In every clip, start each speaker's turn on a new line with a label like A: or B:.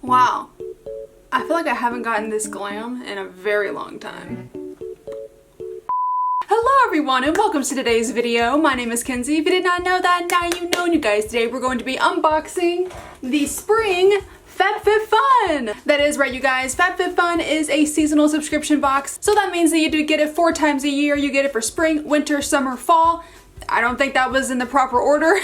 A: Wow. I feel like I haven't gotten this glam in a very long time. Hello everyone and welcome to today's video. My name is Kenzie. If you did not know that, now you know. And you guys, today we're going to be unboxing the Spring Fabfitfun. That is right, you guys. Fabfitfun is a seasonal subscription box. So that means that you do get it 4 times a year. You get it for spring, winter, summer, fall. I don't think that was in the proper order.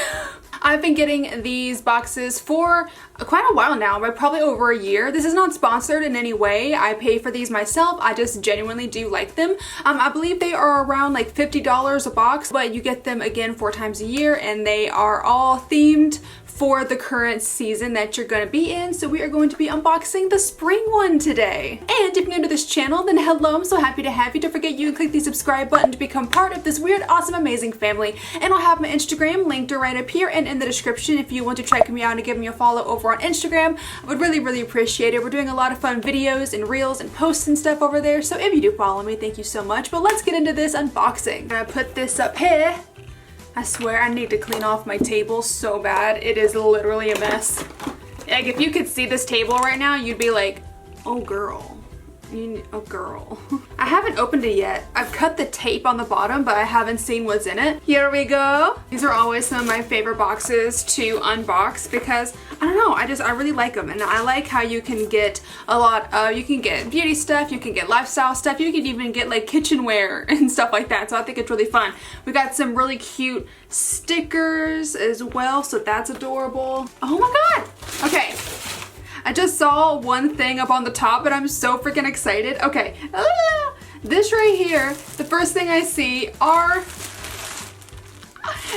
A: I've been getting these boxes for quite a while now, but probably over a year. This is not sponsored in any way. I pay for these myself. I just genuinely do like them. I believe they are around like $50 a box, but you get them again 4 times a year, and they are all themed for the current season that you're going to be in. So we are going to be unboxing the spring one today. And if you're new to this channel, then hello, I'm so happy to have you. Don't forget you can click the subscribe button to become part of this weird, awesome, amazing family. And I'll have my Instagram linked right up here and in the description if you want to check me out and give me a follow over on Instagram. I would really appreciate it. We're doing a lot of fun videos and reels and posts and stuff over there. So if you do follow me, thank you so much. But let's get into this unboxing. I'm gonna put this up here. I swear I need to clean off my table so bad. It is literally a mess. Like, if you could see this table right now, you'd be like, oh girl. Oh girl. I haven't opened it yet. I've cut the tape on the bottom, but I haven't seen what's in it. Here we go. These are always some of my favorite boxes to unbox because, I don't know, I really like them. And I like how you can get a lot of, you can get beauty stuff, you can get lifestyle stuff, you can even get like kitchenware and stuff like that. So I think it's really fun. We got some really cute stickers as well, so that's adorable. Oh my god. Okay. I just saw one thing up on the top, but I'm so freaking excited. Okay, this right here, the first thing I see are,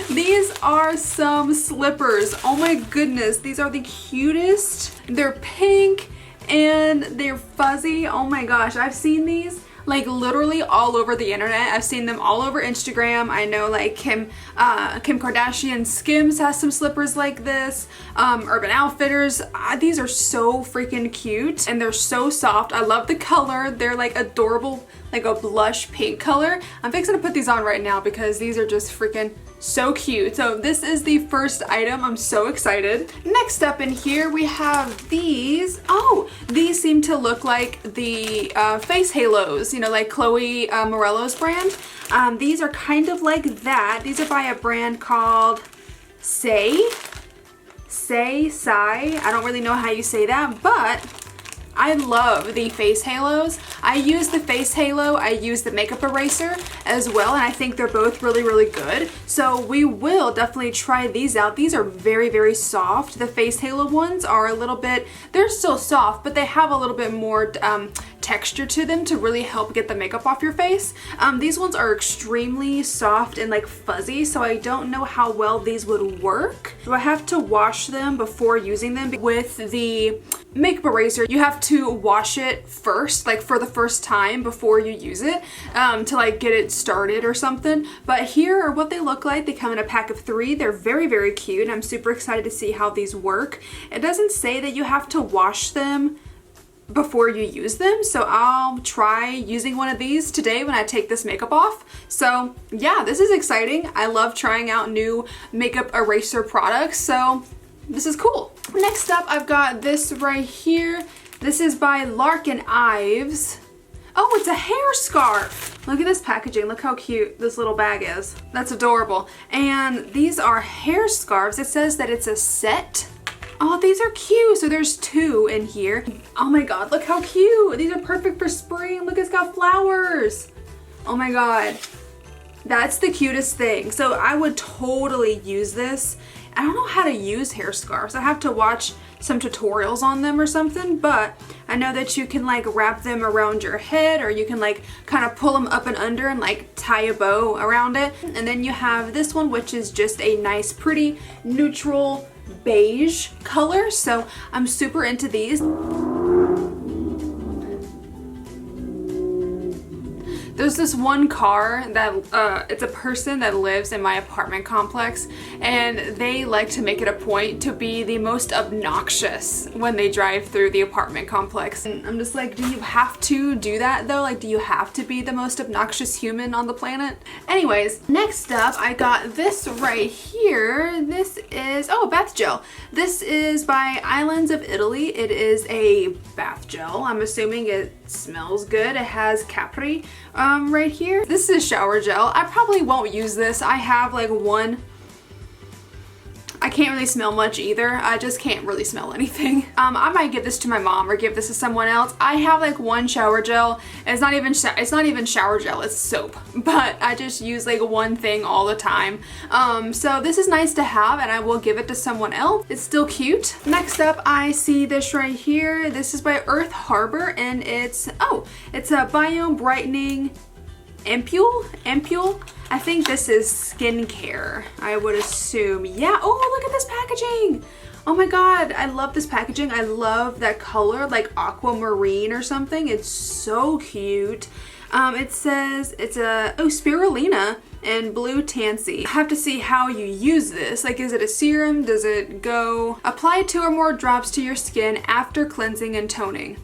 A: these are some slippers. Oh my goodness, these are the cutest. They're pink and they're fuzzy. Oh my gosh, I've seen these like literally all over the internet. I've seen them all over Instagram. I know like Kim Kardashian Skims has some slippers like this. Urban Outfitters. These are so freaking cute and they're so soft. I love the color. They're like adorable, like a blush pink color. I'm fixing to put these on right now because these are just freaking so cute. So this is the first item. I'm so excited. Next up in here we have these. Oh, these seem to look like the face halos, you know, like Chloe Morello's brand. These are kind of like that. These are by a brand called Sai. I don't really know how you say that, but I love the face halos. I use the face halo, I use the makeup eraser as well, and I think they're both really good. So we will definitely try these out. These are very soft. The face halo ones are a little bit, they're still soft, but they have a little bit more texture to them to really help get the makeup off your face. These ones are extremely soft and like fuzzy, so I don't know how well these would work. Do I have to wash them before using them? With the makeup eraser, you have to wash it first, like for the first time before you use it, to like get it started or something. But here are what they look like. They come in a pack of 3. They're very cute. I'm super excited to see how these work. It doesn't say that you have to wash them before you use them, so I'll try using one of these today when I take this makeup off. So yeah, this is exciting. I love trying out new makeup eraser products, so this is cool. Next up, I've got this right here. This is by Lark and Ives. Oh, it's a hair scarf. Look at this packaging. Look how cute this little bag is. That's adorable. And these are hair scarves. It says that it's a set. Oh, these are cute. So there's 2 in here. Oh my god, look how cute. These are perfect for spring. Look, it's got flowers. Oh my god. That's the cutest thing. So I would totally use this. I don't know how to use hair scarves. I have to watch some tutorials on them or something, but I know that you can like wrap them around your head, or you can like kind of pull them up and under and like tie a bow around it. And then you have this one, which is just a nice, pretty, neutral beige color. So I'm super into these. There's this one car that, it's a person that lives in my apartment complex, and they like to make it a point to be the most obnoxious when they drive through the apartment complex. And I'm just like, do you have to do that though? Like, do you have to be the most obnoxious human on the planet? Anyways, next up, I got this right here. This is, oh, bath gel. This is by Islands of Italy. It is a bath gel. I'm assuming it smells good. It has Capri right here. This is shower gel. I probably won't use this. I have like one. I can't really smell much either. I just can't really smell anything. I might give this to my mom or give this to someone else. I have like one shower gel. It's not even shower gel, it's soap. But I just use like one thing all the time. So this is nice to have, and I will give it to someone else. It's still cute. Next up, I see this right here. This is by Earth Harbor, and it's a Biome Brightening Ampule. I think this is skincare, I would assume. Yeah, oh, look at this packaging. Oh my God, I love this packaging. I love that color, like aquamarine or something. It's so cute. It says it's spirulina and blue tansy. I have to see how you use this. Like, is it a serum? Does it go? Apply 2 or more drops to your skin after cleansing and toning.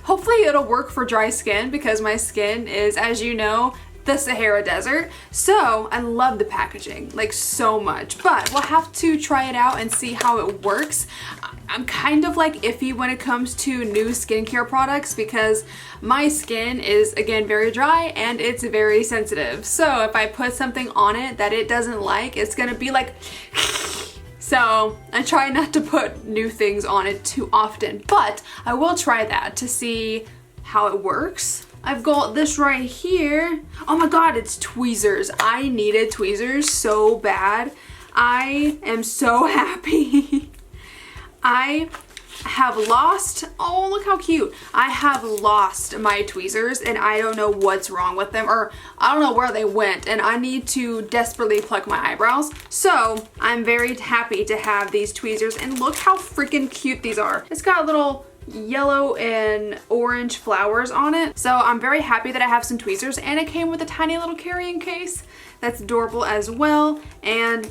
A: Hopefully it'll work for dry skin because my skin is, as you know, the Sahara Desert. So I love the packaging, like so much, but we'll have to try it out and see how it works. I'm kind of like iffy when it comes to new skincare products because my skin is, again, very dry and it's very sensitive. So if I put something on it that it doesn't like, it's gonna be like so I try not to put new things on it too often, but I will try that to see how it works. I've got this right here. Oh my God, it's tweezers. I needed tweezers so bad. I am so happy. I have lost, oh, look how cute. I have lost my tweezers and I don't know what's wrong with them, or I don't know where they went, and I need to desperately pluck my eyebrows. So I'm very happy to have these tweezers, and look how freaking cute these are. It's got little yellow and orange flowers on it. So I'm very happy that I have some tweezers, and it came with a tiny little carrying case. That's adorable as well. And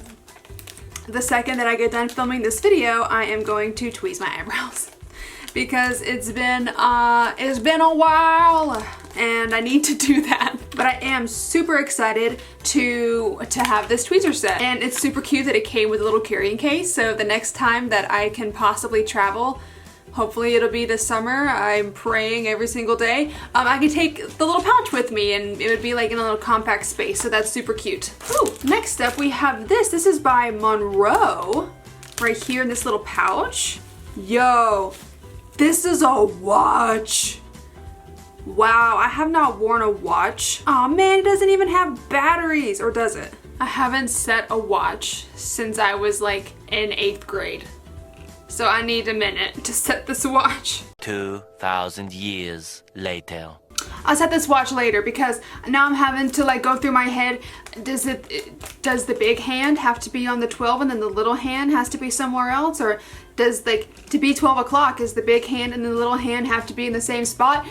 A: the second that I get done filming this video, I am going to tweeze my eyebrows because it's been a while and I need to do that. But I am super excited to have this tweezer set, and it's super cute that it came with a little carrying case. So the next time that I can possibly travel, hopefully it'll be this summer, I'm praying every single day, I can take the little pouch with me and it would be like in a little compact space, so that's super cute. Ooh, next up we have this. This is by Monroe, right here in this little pouch. Yo, this is a watch. Wow, I have not worn a watch. Oh man, it doesn't even have batteries, or does it? I haven't set a watch since I was like in 8th grade. So I need a minute to set this watch.
B: 2,000 years later.
A: I'll set this watch later because now I'm having to like go through my head. Does the big hand have to be on the 12 and then the little hand has to be somewhere else? Or does, like, to be 12 o'clock, is the big hand and the little hand have to be in the same spot?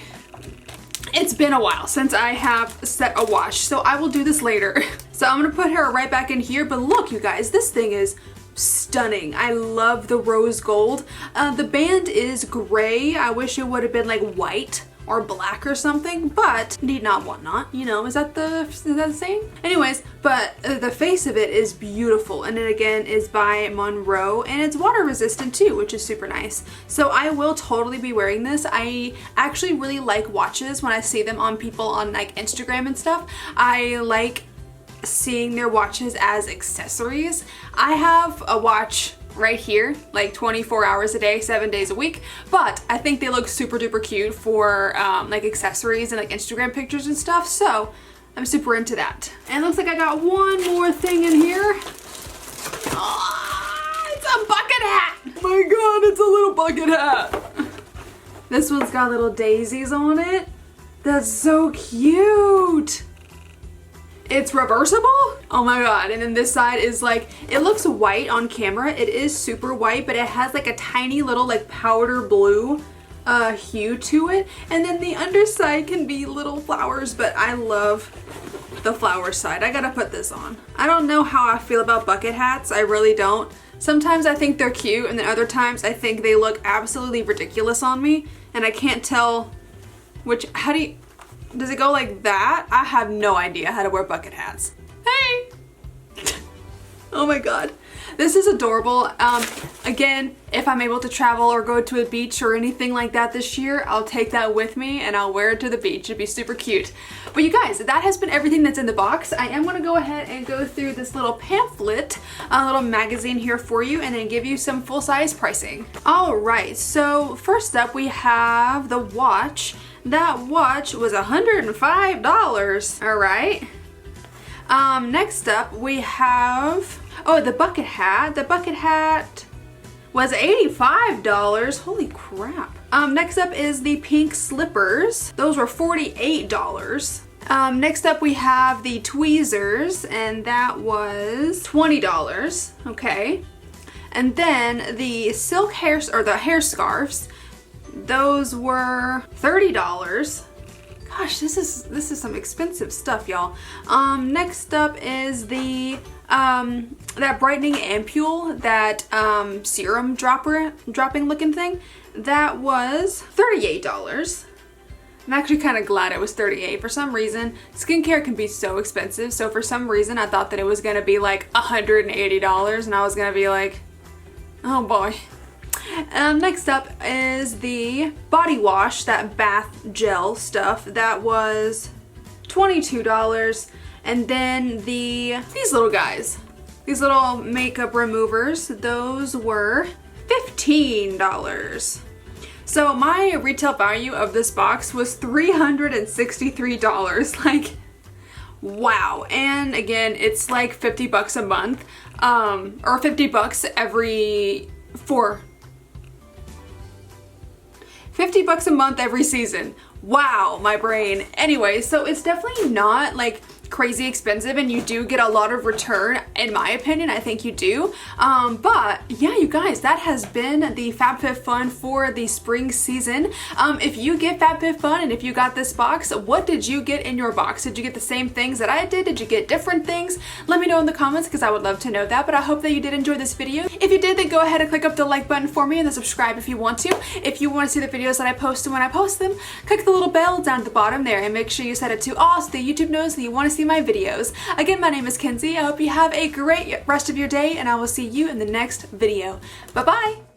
A: It's been a while since I have set a watch, so I will do this later. So I'm gonna put her right back in here, but look you guys, this thing is stunning. I love the rose gold. The band is gray. I wish it would have been like white or black or something, but need not want not, you know, is that the same? Anyways, but the face of it is beautiful, and it again is by Monroe, and it's water resistant too, which is super nice. So I will totally be wearing this. I actually really like watches when I see them on people on like Instagram and stuff. I like seeing their watches as accessories. I have a watch right here, like 24 hours a day, 7 days a week, but I think they look super duper cute for like accessories and like Instagram pictures and stuff, so I'm super into that. And it looks like I got one more thing in here. Oh, it's a bucket hat! Oh my God, it's a little bucket hat. This one's got little daisies on it. That's so cute. It's reversible? Oh my God. And then this side is like, it looks white on camera. It is super white, but it has like a tiny little like powder blue hue to it, and then the underside can be little flowers, but I love the flower side. I gotta put this on. I don't know how I feel about bucket hats. I really don't. Sometimes I think they're cute, and then other times I think they look absolutely ridiculous on me, and I can't tell which. How do you, does it go like that? I have no idea how to wear bucket hats. Hey! Oh my god. This is adorable. Again, if I'm able to travel or go to a beach or anything like that this year, I'll take that with me and I'll wear it to the beach. It'd be super cute. But you guys, that has been everything that's in the box. I am going to go ahead and go through this little pamphlet, a little magazine here for you, and then give you some full-size pricing. Alright, so first up we have the watch. That watch was $105. Alright. Next up we have, oh, the bucket hat. The bucket hat was $85. Holy crap. Next up is the pink slippers. Those were $48. Next up we have the tweezers, and that was $20. Okay. And then the silk hair, or the hair scarves, those were $30. Gosh, this is some expensive stuff, y'all. Next up is the that brightening ampule, that serum dropping looking thing. That was $38. I'm actually kind of glad it was $38. For some reason, skincare can be so expensive. So for some reason, I thought that it was gonna be like $180, and I was gonna be like, oh boy. Next up is the body wash, that bath gel stuff. That was $22. And then these little guys, these little makeup removers, those were $15. So my retail value of this box was $363. Like, wow. And again, it's like 50 bucks a month, or 50 bucks every 50 bucks a month every season. Wow, my brain. Anyway, so it's definitely not like crazy expensive, and you do get a lot of return, in my opinion. I think you do. But yeah, you guys, that has been the Fabfitfun for the spring season. If you get Fabfitfun and if you got this box, what did you get in your box? Did you get the same things that I did? Did you get different things? Let me know in the comments, because I would love to know that. But I hope that you did enjoy this video. If you did, then go ahead and click up the like button for me, and then subscribe if you want to. If you want to see the videos that I post and when I post them, click the little bell down at the bottom there, and make sure you set it to all so that YouTube knows that you want to see my videos. Again, my name is Kenzie. I hope you have a great rest of your day, and I will see you in the next video. Bye bye!